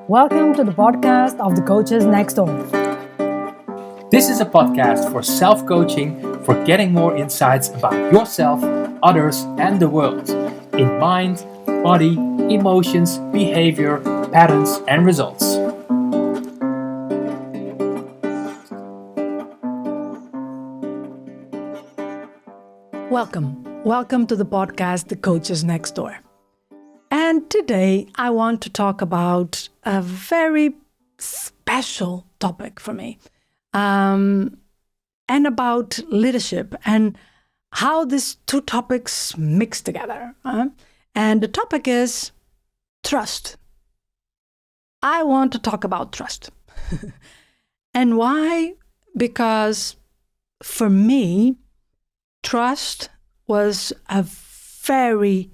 Welcome to the podcast of the Coaches Next Door. This is a podcast for self-coaching, for getting more insights about yourself, others, and the world in mind, body, emotions, behavior, patterns, and results. Welcome to the podcast, The Coaches Next Door. And today I want to talk about a very special topic for me, and about leadership and how these two topics mix together. And the topic is trust. I want to talk about trust. And why? Because for me, trust was a very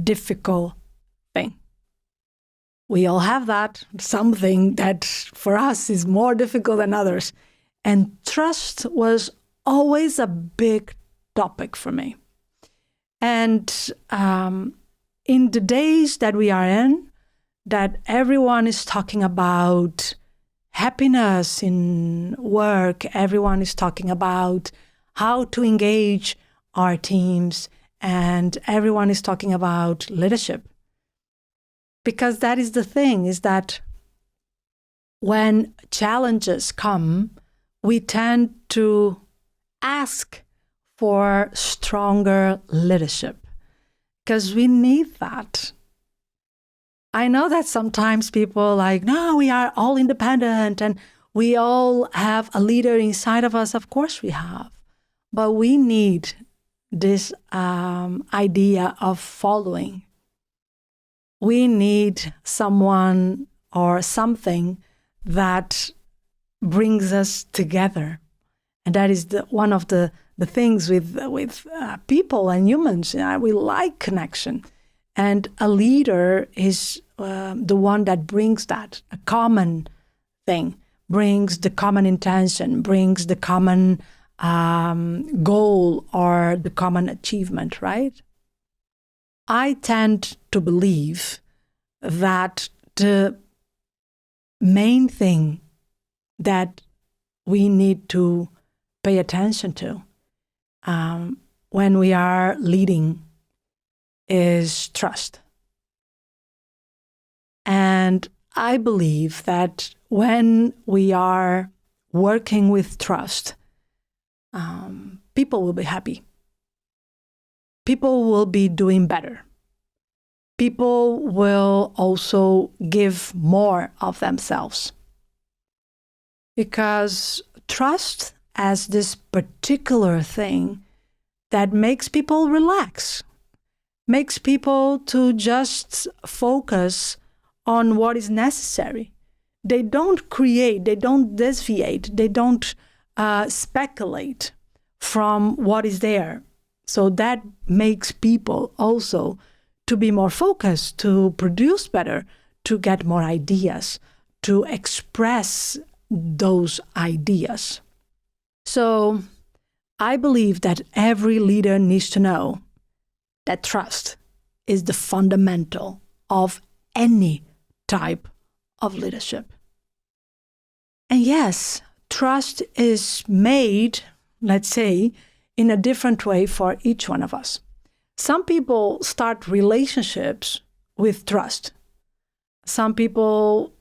difficult thing. We all have that, something that for us is more difficult than others. And trust was always a big topic for me. And in the days that we are in, that everyone is talking about happiness in work, everyone is talking about how to engage our teams, and everyone is talking about leadership. Because that is the thing, is that when challenges come, we tend to ask for stronger leadership because we need that. I know that sometimes people are like, no, we are all independent and we all have a leader inside of us. Of course we have. But we need this idea of following. We need someone or something that brings us together. And that is one of the things with people and humans. We like connection. And a leader is the one that brings that, a common thing, brings the common intention, brings the common goal or the common achievement, right? I tend to believe that the main thing that we need to pay attention to when we are leading is trust. And I believe that when we are working with trust, people will be happy. People will be doing better. People will also give more of themselves. Because trust as this particular thing that makes people relax, makes people to just focus on what is necessary. They don't create, they don't deviate, they don't speculate from what is there. So that makes people also to be more focused, to produce better, to get more ideas, to express those ideas. So I believe that every leader needs to know that trust is the fundamental of any type of leadership. And yes, trust is made, let's say, in a different way for each one of us. Some people start relationships with trust. Some people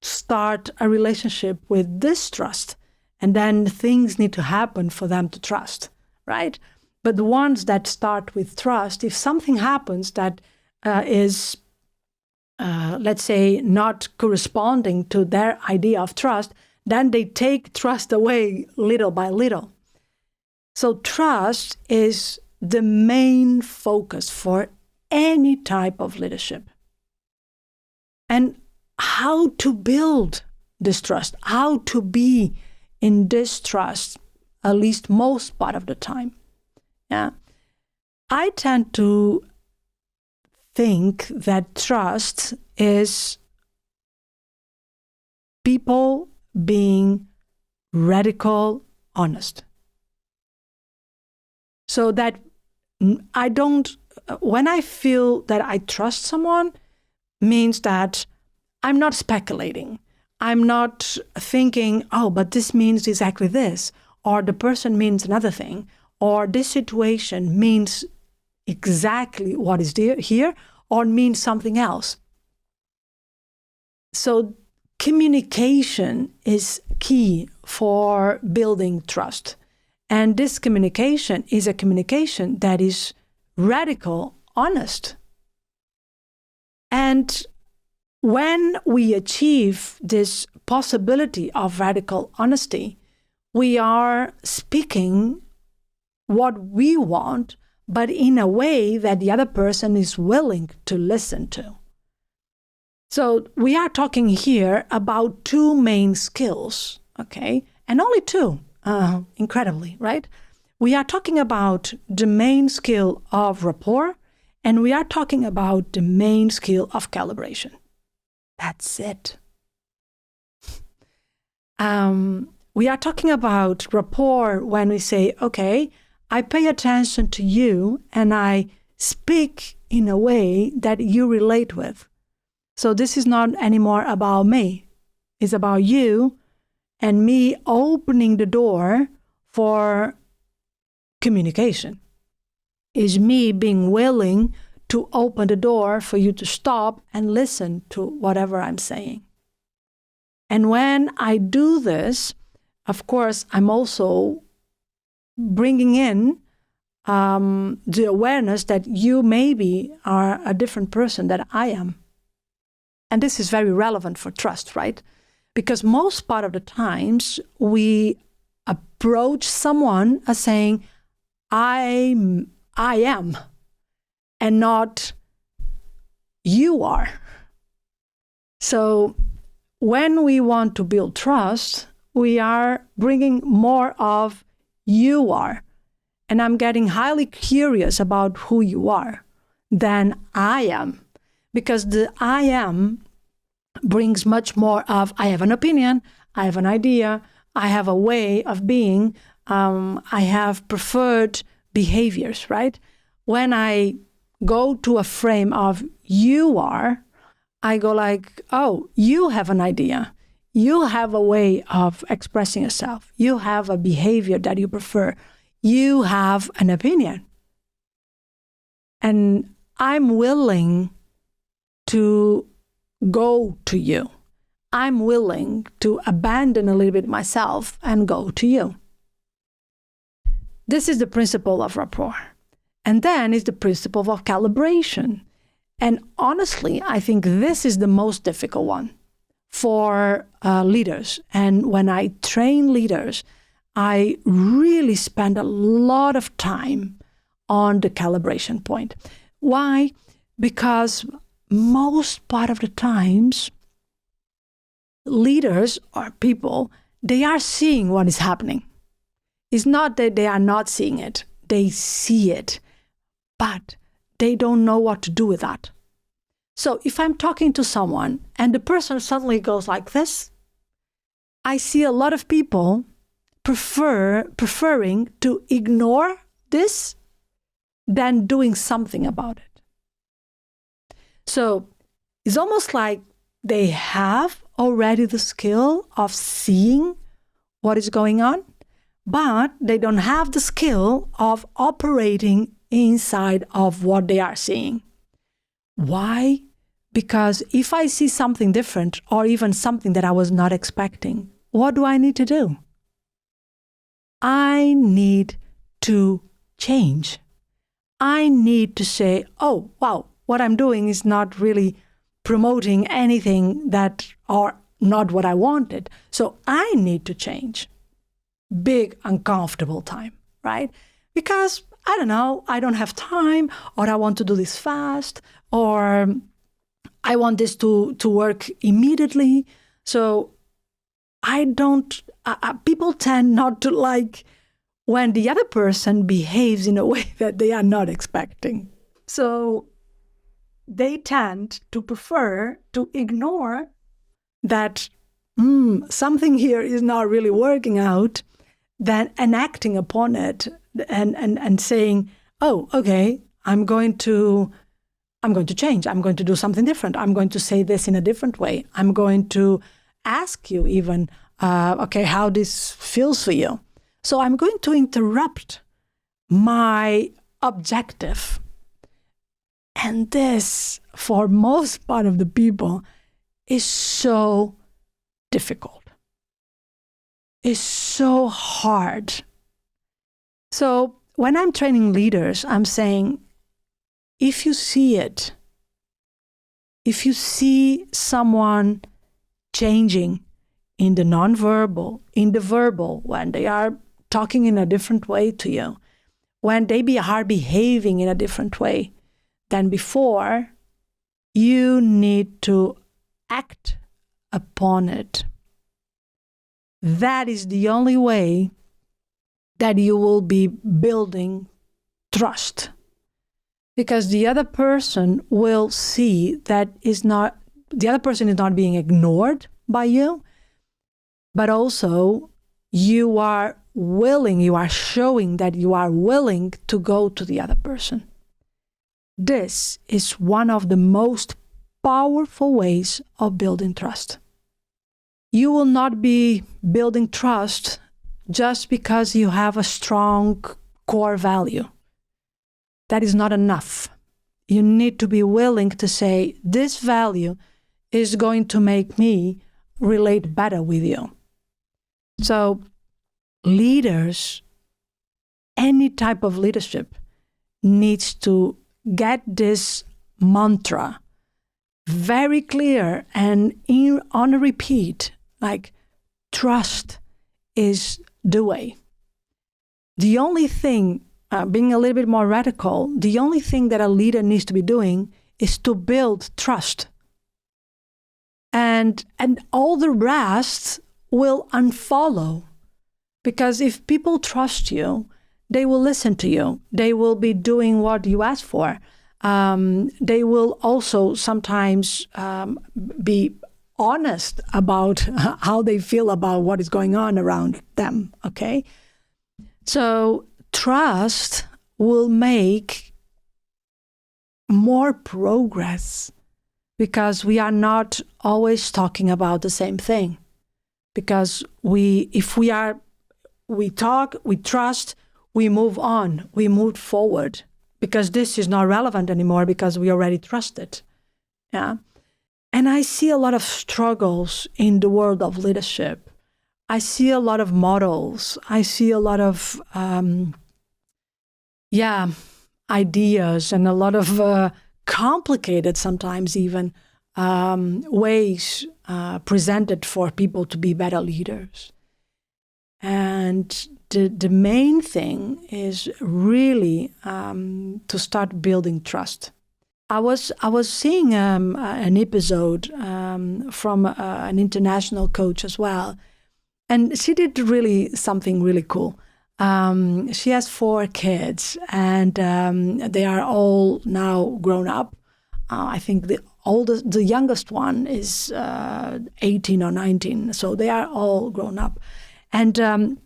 start a relationship with distrust, and then things need to happen for them to trust, right? But the ones that start with trust, if something happens that is, let's say, not corresponding to their idea of trust, then they take trust away little by little. So trust is the main focus for any type of leadership. And how to build this trust, how to be in this trust, at least most part of the time. Yeah, I tend to think that trust is people being radical honest. So that I don't, when I feel that I trust someone, means that I'm not speculating. I'm not thinking, oh, but this means exactly this, or the person means another thing, or this situation means exactly what is here, or means something else. So communication is key for building trust. And this communication is a communication that is radical, honest. And when we achieve this possibility of radical honesty, we are speaking what we want, but in a way that the other person is willing to listen to. So we are talking here about two main skills, okay? And only two, incredibly, right? We are talking about the main skill of rapport, and we are talking about the main skill of calibration. That's it. We are talking about rapport when we say, okay, I pay attention to you and I speak in a way that you relate with. So this is not anymore about me. It's about you and me opening the door for communication. It's me being willing to open the door for you to stop and listen to whatever I'm saying. And when I do this, of course, I'm also bringing in the awareness that you maybe are a different person than I am. And this is very relevant for trust, right? Because most part of the times we approach someone as saying, I am, and not you are. So when we want to build trust, we are bringing more of you are. And I'm getting highly curious about who you are than I am. Because the I am brings much more of, I have an opinion, I have an idea, I have a way of being, I have preferred behaviors, right? When I go to a frame of you are, I go like, oh, you have an idea. You have a way of expressing yourself. You have a behavior that you prefer. You have an opinion. And I'm willing to go to you. I'm willing to abandon a little bit myself and go to you. This is the principle of rapport. And then is the principle of calibration. And honestly, I think this is the most difficult one for leaders. And when I train leaders, I really spend a lot of time on the calibration point. Why? Because most part of the times, leaders or people, they are seeing what is happening. It's not that they are not seeing it. They see it, but they don't know what to do with that. So if I'm talking to someone and the person suddenly goes like this, I see a lot of people preferring to ignore this than doing something about it. So it's almost like they have already the skill of seeing what is going on, but they don't have the skill of operating inside of what they are seeing. Why? Because if I see something different or even something that I was not expecting, what do I need to do? I need to change. I need to say, oh, wow, what I'm doing is not really promoting anything that or not what I wanted. So I need to change. Big uncomfortable time, right? Because I don't know, I don't have time, or I want to do this fast, or I want this to work immediately. So I don't, people tend not to like when the other person behaves in a way that they are not expecting. So they tend to prefer to ignore that something here is not really working out, than enacting upon it and saying, oh, okay, I'm going to I'm going to change. I'm going to do something different. I'm going to say this in a different way. I'm going to ask you even, okay, how this feels for you. So I'm going to interrupt my objective. And this, for most part of the people, is so difficult. It's so hard. So when I'm training leaders, I'm saying, if you see it, if you see someone changing in the nonverbal, in the verbal, when they are talking in a different way to you, when they are behaving in a different way than before, you need to act upon it. That is the only way that you will be building trust. Because the other person will see that the other person is not being ignored by you, but also you are showing that you are willing to go to the other person. This is one of the most powerful ways of building trust. You will not be building trust just because you have a strong core value. That is not enough. You need to be willing to say, this value is going to make me relate better with you. So leaders, any type of leadership, needs to get this mantra very clear and on a repeat, like trust is the way. The only thing, being a little bit more radical, the only thing that a leader needs to be doing is to build trust. And all the rest will unfollow. Because if people trust you, they will listen to you. They will be doing what you ask for. They will also sometimes be honest about how they feel about what is going on around them, okay? So trust will make more progress because we are not always talking about the same thing. Because if we talk, we trust, we move on, we move forward. Because this is not relevant anymore because we already trust it. Yeah. And I see a lot of struggles in the world of leadership. I see a lot of models. I see a lot of ideas and a lot of complicated, sometimes even, ways presented for people to be better leaders. And the main thing is really to start building trust. I was seeing an episode from an international coach as well, and she did really something really cool. She has 4 kids, and they are all now grown up. I think the youngest one is 18 or 19, so they are all grown up. And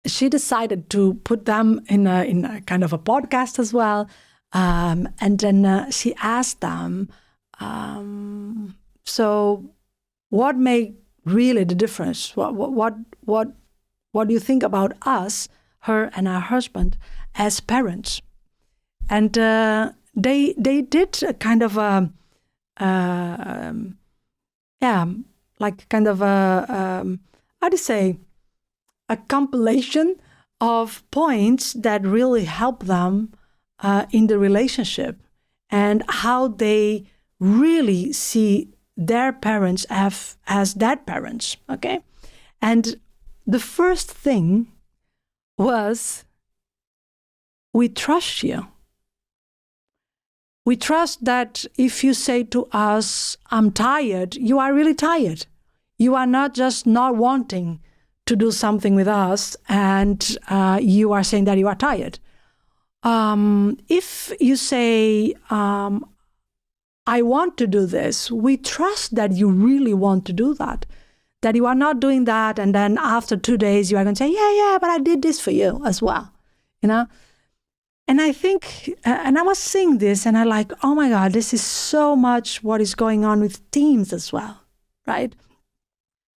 she decided to put them in a kind of a podcast as well. And then she asked them, so what made really the difference? What do you think about us, her and her husband, as parents? And they did a kind of how do you say, a compilation of points that really help them in the relationship and how they really see their parents as their parents, okay? And the first thing was, we trust you. We trust that if you say to us, I'm tired, you are really tired. You are not just not wanting to do something with us and you are saying that you are tired. If you say, I want to do this, we trust that you really want to do that you are not doing that and then after 2 days you are going to say, yeah, but I did this for you as well, you know? And I think, and I was seeing this and I like, oh my God, this is so much what is going on with teams as well, right?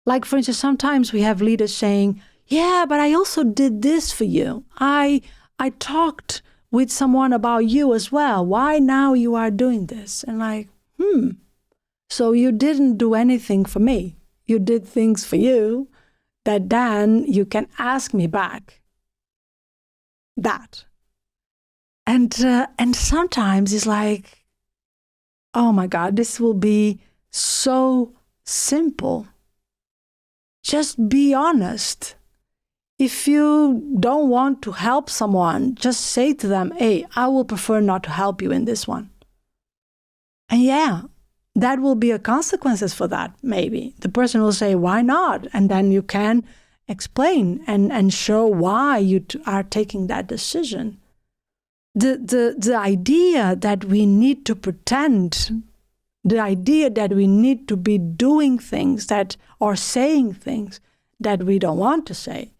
Like, for instance, sometimes we have leaders saying, yeah, but I also did this for you. I talked with someone about you as well. Why now you are doing this? And like, so you didn't do anything for me. You did things for you that then you can ask me back that. And sometimes it's like, oh my God, this will be so simple. Just be honest. If you don't want to help someone, just say to them, hey, I will prefer not to help you in this one. And yeah, that will be a consequences for that, maybe. The person will say, why not? And then you can explain and show why you are taking that decision. The idea that we need to pretend, the idea that we need to be doing things that or saying things that we don't want to say,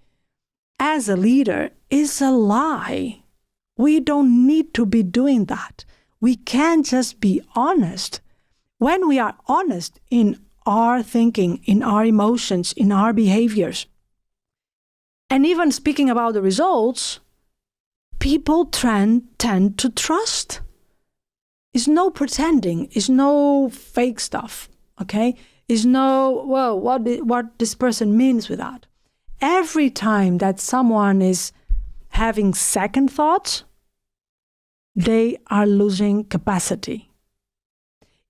as a leader is a lie. We don't need to be doing that. We can just be honest. When we are honest in our thinking, in our emotions, in our behaviors, and even speaking about the results, people tend to trust. It's no pretending. It's no fake stuff, okay? It's no, well, what this person means with that. Every time that someone is having second thoughts, they are losing capacity.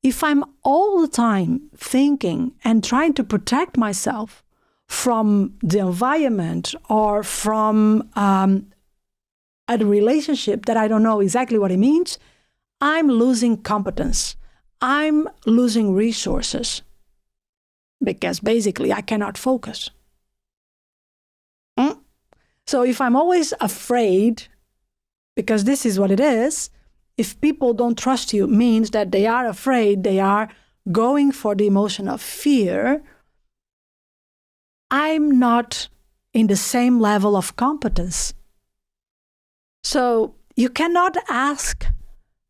If I'm all the time thinking and trying to protect myself from the environment or from a relationship that I don't know exactly what it means, I'm losing competence. I'm losing resources because basically I cannot focus. So if I'm always afraid, because this is what it is, if people don't trust you, means that they are afraid, they are going for the emotion of fear, I'm not in the same level of competence. So you cannot ask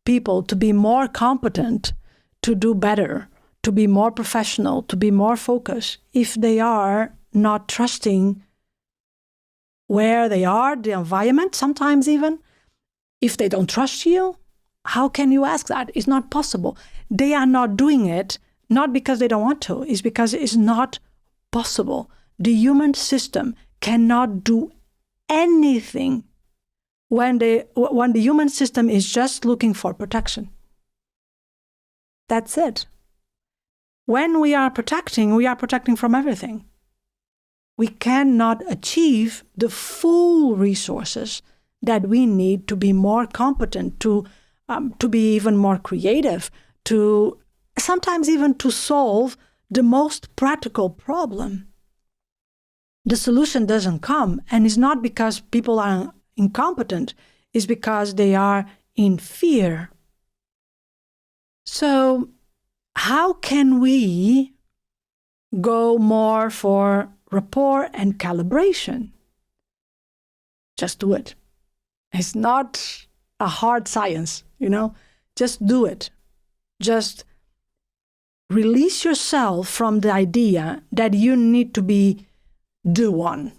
people to be more competent, to do better, to be more professional, to be more focused, if they are not trusting where they are, the environment, sometimes even. If they don't trust you, how can you ask that? It's not possible. They are not doing it, not because they don't want to, it's because it's not possible. The human system cannot do anything when the human system is just looking for protection. That's it. When we are protecting from everything. We cannot achieve the full resources that we need to be more competent, to be even more creative, to sometimes even to solve the most practical problem. The solution doesn't come, and it's not because people are incompetent, it's because they are in fear. So how can we go more for rapport and calibration? Just do it. It's not a hard science, just do it. Just release yourself from the idea that you need to be the one,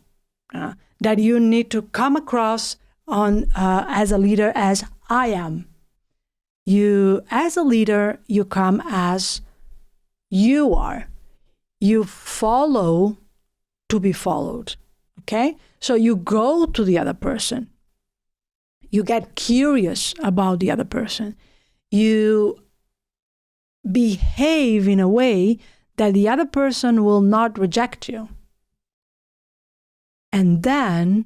that you need to come across as a leader as I am. You, as a leader, you come as you are. You follow to be followed, okay? So you go to the other person. You get curious about the other person. You behave in a way that the other person will not reject you. And then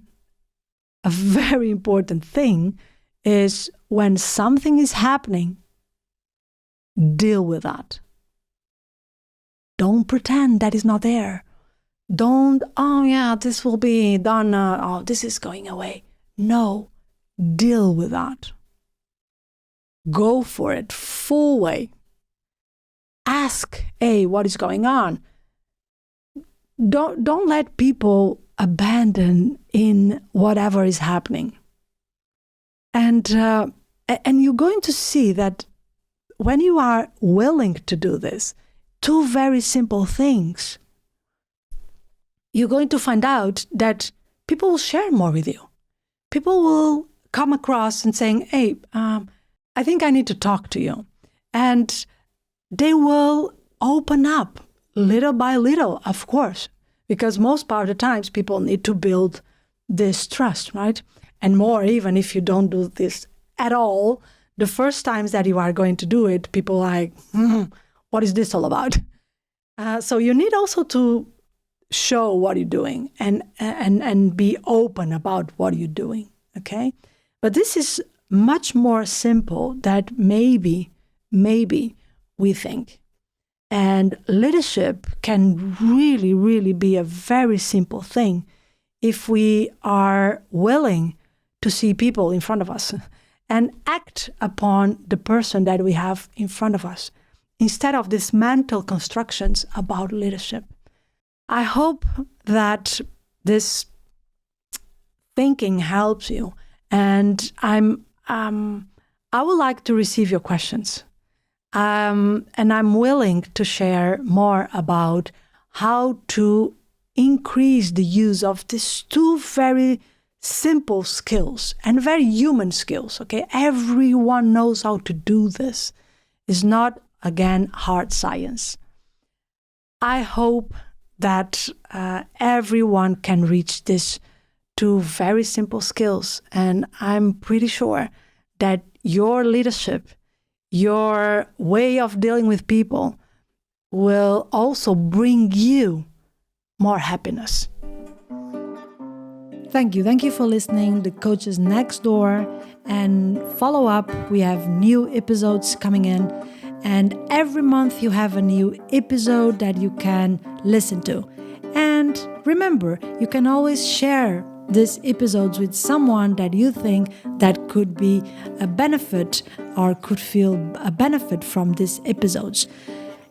a very important thing is when something is happening, deal with that. Don't pretend that is not there. Don't, oh yeah, this will be done, this is going away. No, deal with that. Go for it, full way. Ask, hey, what is going on? Don't let people abandon in whatever is happening. And you're going to see that when you are willing to do this, two very simple things, you're going to find out that people will share more with you. People will come across and saying, hey, I think I need to talk to you. And they will open up little by little, of course, because most part of the times people need to build this trust, right? And more, even if you don't do this at all, the first times that you are going to do it, people are like, what is this all about? So you need also to show what you're doing and be open about what you're doing, okay? But this is much more simple than maybe we think. And leadership can really, really be a very simple thing if we are willing to see people in front of us and act upon the person that we have in front of us, instead of these mental constructions about leadership. I hope that this thinking helps you, and I would like to receive your questions. And I'm willing to share more about how to increase the use of these two very simple skills and very human skills, okay? Everyone knows how to do this. It's not, again, hard science. I hope that everyone can reach these two very simple skills, and I'm pretty sure that your leadership, your way of dealing with people will also bring you more happiness. Thank you. Thank you for listening. The Coaches Next Door, and follow up. We have new episodes coming in, and every month you have a new episode that you can listen to. And remember, you can always share these episodes with someone that you think that could be a benefit or could feel a benefit from these episodes.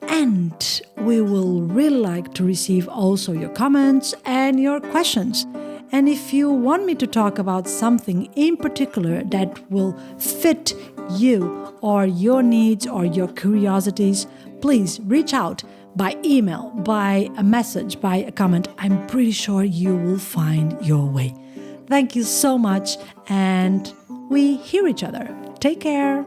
And we will really like to receive also your comments and your questions. And if you want me to talk about something in particular that will fit you or your needs or your curiosities, please reach out by email, by a message, by a comment. I'm pretty sure you will find your way. Thank you so much, and we hear each other. Take care.